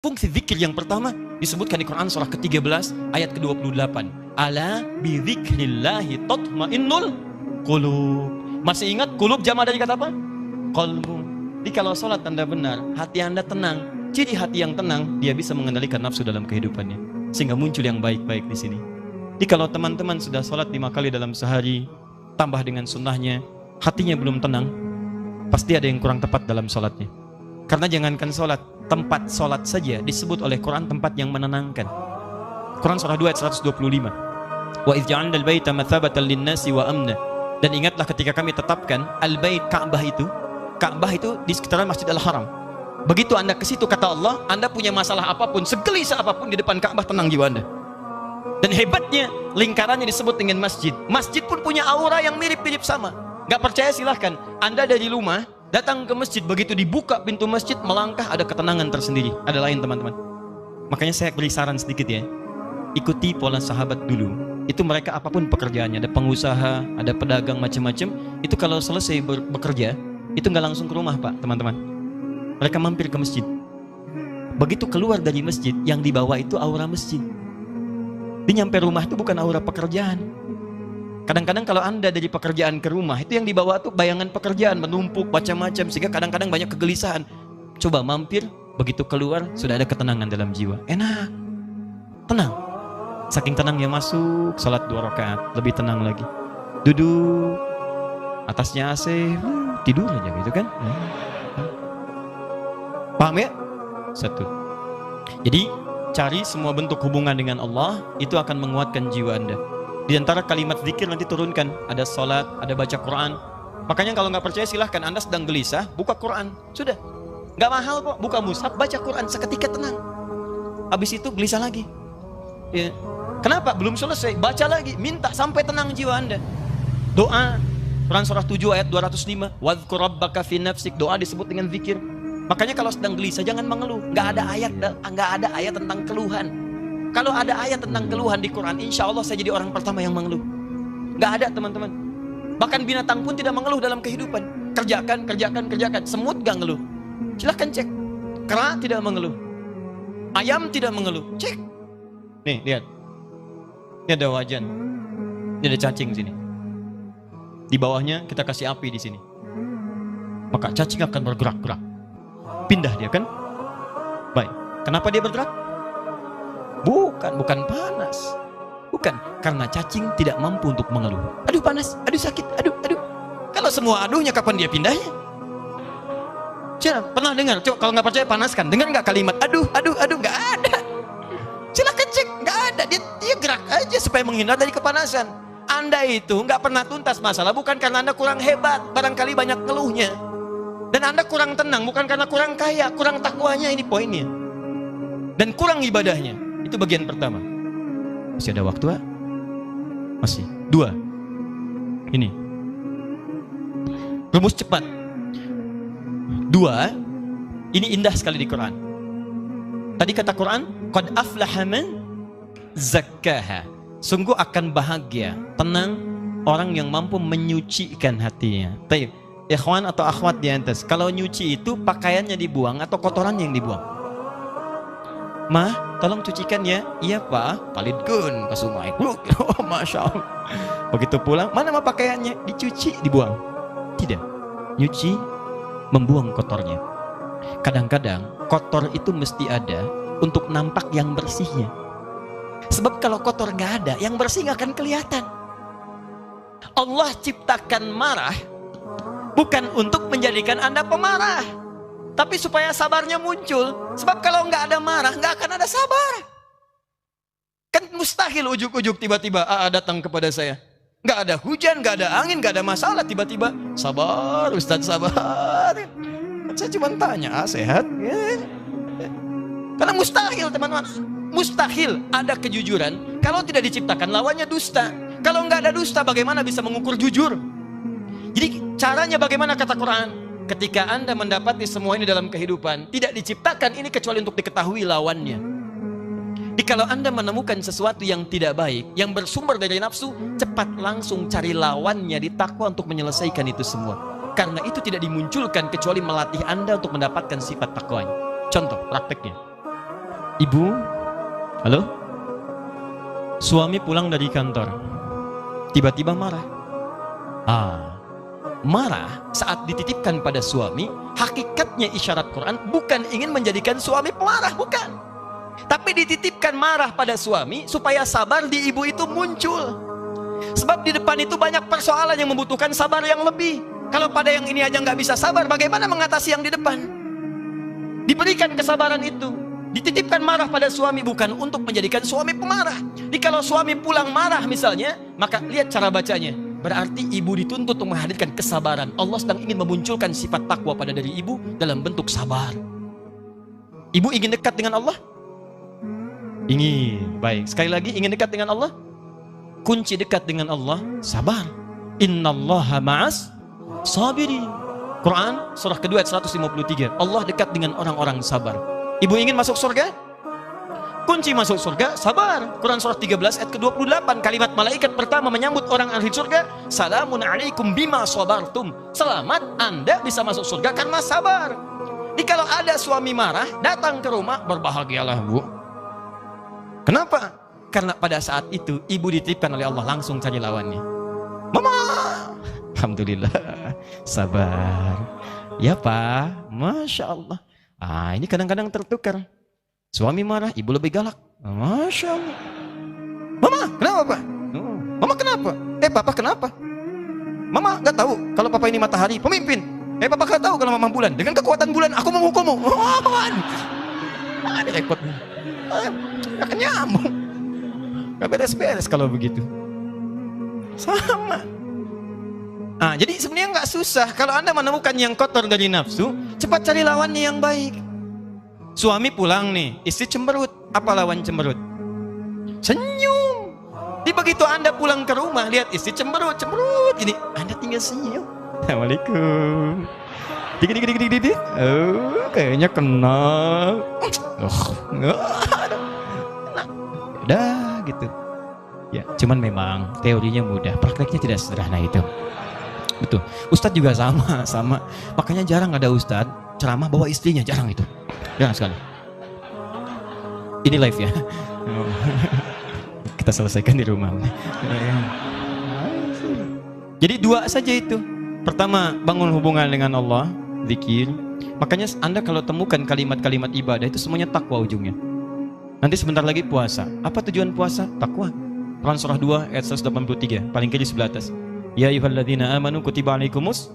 Fungsi zikir yang pertama disebutkan di Quran surah ke-13 ayat ke-28. Ala bi dzikrillahi tatmainnul qulub. Masih ingat qulub jama dari kata apa? Qalbu. Jadi kalau salat Anda benar, hati Anda tenang. Jadi hati yang tenang, dia bisa mengendalikan nafsu dalam kehidupannya. Sehingga muncul yang baik-baik di sini. Jadi kalau teman-teman sudah salat 5 kali dalam sehari, tambah dengan sunnahnya, hatinya belum tenang, pasti ada yang kurang tepat dalam salatnya. Karena jangankan salat, tempat salat saja disebut oleh Quran tempat yang menenangkan. Quran surah 2 ayat 125. Wa idz ja'alna al-baita mathabatan lin-nasi wa amna. Dan ingatlah ketika kami tetapkan al-bait Ka'bah itu di sekitaran Masjid Al-Haram. Begitu Anda ke situ kata Allah, Anda punya masalah apapun, segelisah apapun di depan Ka'bah, tenang jiwa Anda. Dan hebatnya lingkarannya disebut dengan masjid. Masjid pun punya aura yang mirip-mirip sama. Gak percaya silahkan, Anda dari rumah datang ke masjid, begitu dibuka pintu masjid, melangkah, ada ketenangan tersendiri. Ada lain teman-teman. Makanya saya beri saran sedikit ya. Ikuti pola sahabat dulu. Itu mereka apapun pekerjaannya, ada pengusaha, ada pedagang macam-macam. Itu kalau selesai bekerja, itu nggak langsung ke rumah Pak, teman-teman. Mereka mampir ke masjid. Begitu keluar dari masjid, yang dibawa itu aura masjid. Dia nyampe rumah itu bukan aura pekerjaan. Kadang-kadang kalau Anda dari pekerjaan ke rumah, itu yang dibawa tuh bayangan pekerjaan, menumpuk macam-macam, sehingga kadang-kadang banyak kegelisahan. Coba mampir, begitu keluar, sudah ada ketenangan dalam jiwa. Enak, tenang. Saking tenangnya masuk, salat 2 rakaat, lebih tenang lagi. Duduk, atasnya AC, tidur aja gitu kan. Paham ya? Satu. Jadi, cari semua bentuk hubungan dengan Allah, itu akan menguatkan jiwa Anda. Di antara kalimat zikir nanti turunkan, ada salat, ada baca Quran. Makanya kalau nggak percaya silahkan, Anda sedang gelisah, buka Quran, sudah. Nggak mahal kok, buka mushaf, baca Quran, seketika tenang. Habis itu gelisah lagi. Ya. Kenapa? Belum selesai, baca lagi, minta sampai tenang jiwa Anda. Doa, Quran surah 7 ayat 205, wadhkur rabbaka fi nafsik, doa disebut dengan zikir. Makanya kalau sedang gelisah jangan mengeluh. Nggak ada ayat tentang keluhan. Kalau ada ayat tentang keluhan di Quran, insya Allah saya jadi orang pertama yang mengeluh. Nggak ada teman-teman. Bahkan binatang pun tidak mengeluh dalam kehidupan. Kerjakan. Semut nggak ngeluh. Silahkan cek. Kera tidak mengeluh. Ayam tidak mengeluh. Cek. Nih lihat. Ini ada wajan. Ini ada cacing sini. Di bawahnya kita kasih api di sini. Maka cacing akan bergerak-gerak. Pindah dia kan? Baik. Kenapa dia bergerak? Bukan panas. Bukan, karena cacing tidak mampu untuk mengeluh. Aduh panas, aduh sakit, aduh. Kalau semua aduhnya kapan dia pindahnya? Pernah dengar? Coba kalau nggak percaya panaskan. Dengar nggak kalimat aduh, nggak ada. Silakan cek, nggak ada. Dia gerak aja supaya menghindar dari kepanasan. Anda itu nggak pernah tuntas masalah bukan karena Anda kurang hebat, barangkali banyak keluhnya. Dan Anda kurang tenang bukan karena kurang kaya, kurang takwanya, ini poinnya. Dan kurang ibadahnya. Itu bagian pertama. Masih ada waktu, Pak? Masih. 2. Ini. Rumus cepat. 2. Ini indah sekali di Quran. Tadi kata Quran, qad aflaha man zakkaha. Sungguh akan bahagia, tenang orang yang mampu menyucikan hatinya. Baik. Ikhwan atau akhwat di atas, kalau nyuci itu pakaiannya dibuang atau kotorannya yang dibuang? Mah, tolong cucikan ya. Iya Pak, palidkeun ke sungai. Oh, Masya Allah. Begitu pulang, mana mah pakaiannya? Dicuci, dibuang? Tidak. Nyuci, membuang kotornya. Kadang-kadang kotor itu mesti ada untuk nampak yang bersihnya. Sebab kalau kotor nggak ada, yang bersih nggak akan kelihatan. Allah ciptakan marah bukan untuk menjadikan Anda pemarah, tapi supaya sabarnya muncul. Sebab kalau nggak ada marah, nggak akan ada sabar. Kan mustahil ujuk-ujuk tiba-tiba datang kepada saya. Nggak ada hujan, nggak ada angin, nggak ada masalah, tiba-tiba sabar Ustadz, sabar. Saya cuma tanya, sehat? Ya. Karena mustahil teman-teman, mustahil ada kejujuran kalau tidak diciptakan lawannya dusta. Kalau nggak ada dusta, bagaimana bisa mengukur jujur? Jadi caranya bagaimana kata Quran? Ketika Anda mendapati semua ini dalam kehidupan, tidak diciptakan ini kecuali untuk diketahui lawannya. Jadi kalau Anda menemukan sesuatu yang tidak baik, yang bersumber dari nafsu, cepat langsung cari lawannya di takwa untuk menyelesaikan itu semua. Karena itu tidak dimunculkan kecuali melatih Anda untuk mendapatkan sifat takwanya. Contoh prakteknya. Ibu, halo? Suami pulang dari kantor, tiba-tiba marah. Marah saat dititipkan pada suami, hakikatnya isyarat Quran bukan ingin menjadikan suami pemarah, bukan. Tapi dititipkan marah pada suami supaya sabar di ibu itu muncul. Sebab di depan itu banyak persoalan yang membutuhkan sabar yang lebih. Kalau pada yang ini aja nggak bisa sabar, bagaimana mengatasi yang di depan? Diberikan kesabaran itu. Dititipkan marah pada suami bukan untuk menjadikan suami pemarah. Jadi kalau suami pulang marah misalnya, maka lihat cara bacanya. Berarti ibu dituntut untuk menghadirkan kesabaran. Allah sedang ingin memunculkan sifat takwa pada diri ibu dalam bentuk sabar. Ibu ingin dekat dengan Allah? Ingin. Baik, sekali lagi ingin dekat dengan Allah? Kunci dekat dengan Allah, sabar. Innallaha ma'as sabirin. Quran surah kedua ayat 153. Allah dekat dengan orang-orang sabar. Ibu ingin masuk surga? Kunci masuk surga, sabar. Quran surah 13 ayat ke-28. Kalimat malaikat pertama menyambut orang ahli surga, salamun alaikum bima sabartum. Selamat, Anda bisa masuk surga karena sabar. Jadi kalau ada suami marah, datang ke rumah, berbahagialah Bu. Kenapa? Karena pada saat itu ibu dititipkan oleh Allah, langsung cari lawannya. Mama, alhamdulillah, sabar. Ya Pak, Masya Allah. Ini kadang-kadang tertukar. Suami marah, ibu lebih galak. Masya Allah. Mama, kenapa Pak? Mama kenapa? Papa kenapa? Mama gak tahu kalau Papa ini matahari, pemimpin. Papa gak tahu kalau Mama bulan. Dengan kekuatan bulan, aku menghukummu. Ini repot. Gak nyambung. Gak beres-beres kalau begitu. Sama. Jadi sebenarnya gak susah. Kalau Anda menemukan yang kotor dari nafsu, cepat cari lawannya yang baik. Suami pulang nih, istri cemberut. Apa lawan cemberut? Senyum. Jadi begitu Anda pulang ke rumah, lihat istri cemberut. Ini Anda tinggal senyum. Assalamualaikum. Dik. Kayaknya kenal. Udah gitu. Ya, cuman memang teorinya mudah, prakteknya tidak sederhana itu. Betul. Ustadz juga sama. Makanya jarang ada ustadz ceramah bawa istrinya, jarang itu. Jarang sekali. Ini live ya. Kita selesaikan di rumah. Jadi dua saja itu. Pertama, bangun hubungan dengan Allah, zikir. Makanya Anda kalau temukan kalimat-kalimat ibadah itu semuanya takwa ujungnya. Nanti sebentar lagi puasa. Apa tujuan puasa? Takwa. Quran surah 2 ayat 183, paling kiri sebelah atas. Ya ayyuhalladzina amanu kutiba alaikumus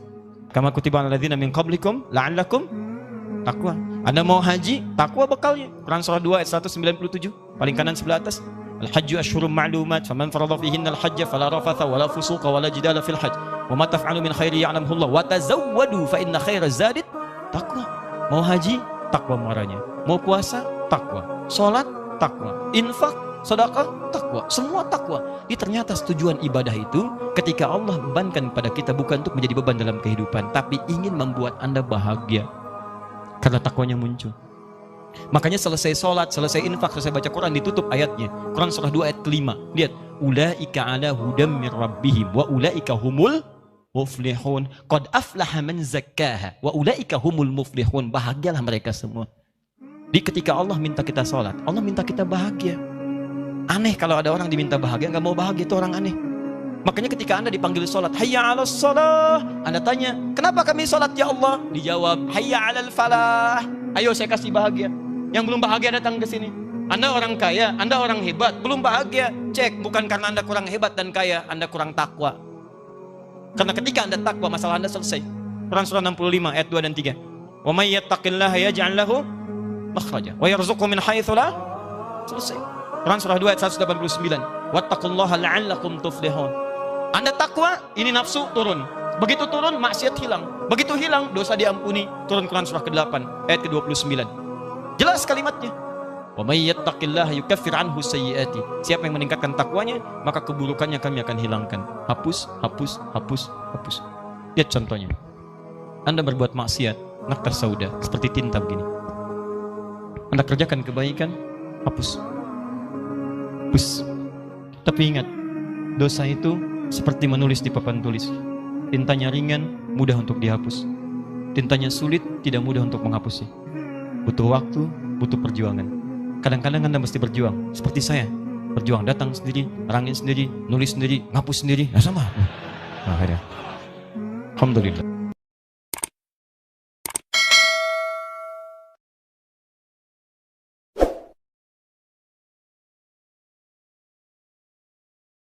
kama kutiba alal ladzina min qablikum la'allakum takwa. Anda mau haji, takwa bekalnya. Quran surah 2 ayat 197, paling kanan sebelah atas. Al-hajju asyhurum ma'lumat faman farada fihinna al-hajja fala rafatha wala fusuqa wala jidala fil hajj wa ma taf'alu min khairin ya'lamuhu Allah wa tazawwadu fa inna khairaz zadit taqwa. Mau haji, takwa muaranya. Mau puasa, takwa. Salat, takwa. Infak, sedekah, takwa. Semua takwa. Ini ternyata tujuan ibadah itu ketika Allah bebankan pada kita bukan untuk menjadi beban dalam kehidupan, tapi ingin membuat Anda bahagia. Karena takwanya muncul. Makanya selesai sholat, selesai infak, selesai baca Quran, ditutup ayatnya. Quran surah 2 ayat ke-5. Lihat, ulaika ala hudam min rabbihim wa ulaika humul muflihun. Qad aflaha man zakkaha wa ulaika humul muflihun. Bahagialah mereka semua. Di ketika Allah minta kita sholat, Allah minta kita bahagia. Aneh kalau ada orang diminta bahagia nggak mau bahagia, itu orang aneh. Makanya ketika Anda dipanggil sholat, hayya 'alas shalah, Anda tanya, kenapa kami sholat ya Allah? Dijawab, hayya 'alal falah. Ayo saya kasih bahagia. Yang belum bahagia datang ke sini. Anda orang kaya, Anda orang hebat, belum bahagia. Cek, bukan karena Anda kurang hebat dan kaya, Anda kurang takwa. Karena ketika Anda takwa, masalah Anda selesai. Quran surah 65 ayat 2 dan 3. Wa may yattaqillaha yaj'al lahu makhraja wa yarzuqhu min haitsu la. Selesai. Quran surah 2 ayat 189. Wattaqullaha la'allakum tuflihun. Anda takwa, ini nafsu turun. Begitu turun, maksiat hilang. Begitu hilang, dosa diampuni. Turun Quran surah ke-8 ayat ke-29. Jelas kalimatnya. Wa may yattaqillaha yukaffir anhu sayyiati. Siapa yang meningkatkan takwanya, maka keburukannya kami akan hilangkan. Hapus. Lihat contohnya. Anda berbuat maksiat, naktar sauda, seperti tinta begini. Anda kerjakan kebaikan, hapus. Tapi ingat, dosa itu seperti menulis di papan tulis. Tintanya ringan, mudah untuk dihapus. Tintanya sulit, tidak mudah untuk menghapusnya. Butuh waktu, butuh perjuangan. Kadang-kadang Anda mesti berjuang. Seperti saya. Berjuang, datang sendiri, rangin sendiri, nulis sendiri, ngapus sendiri. Ya sama. Nah, akhirnya. Alhamdulillah.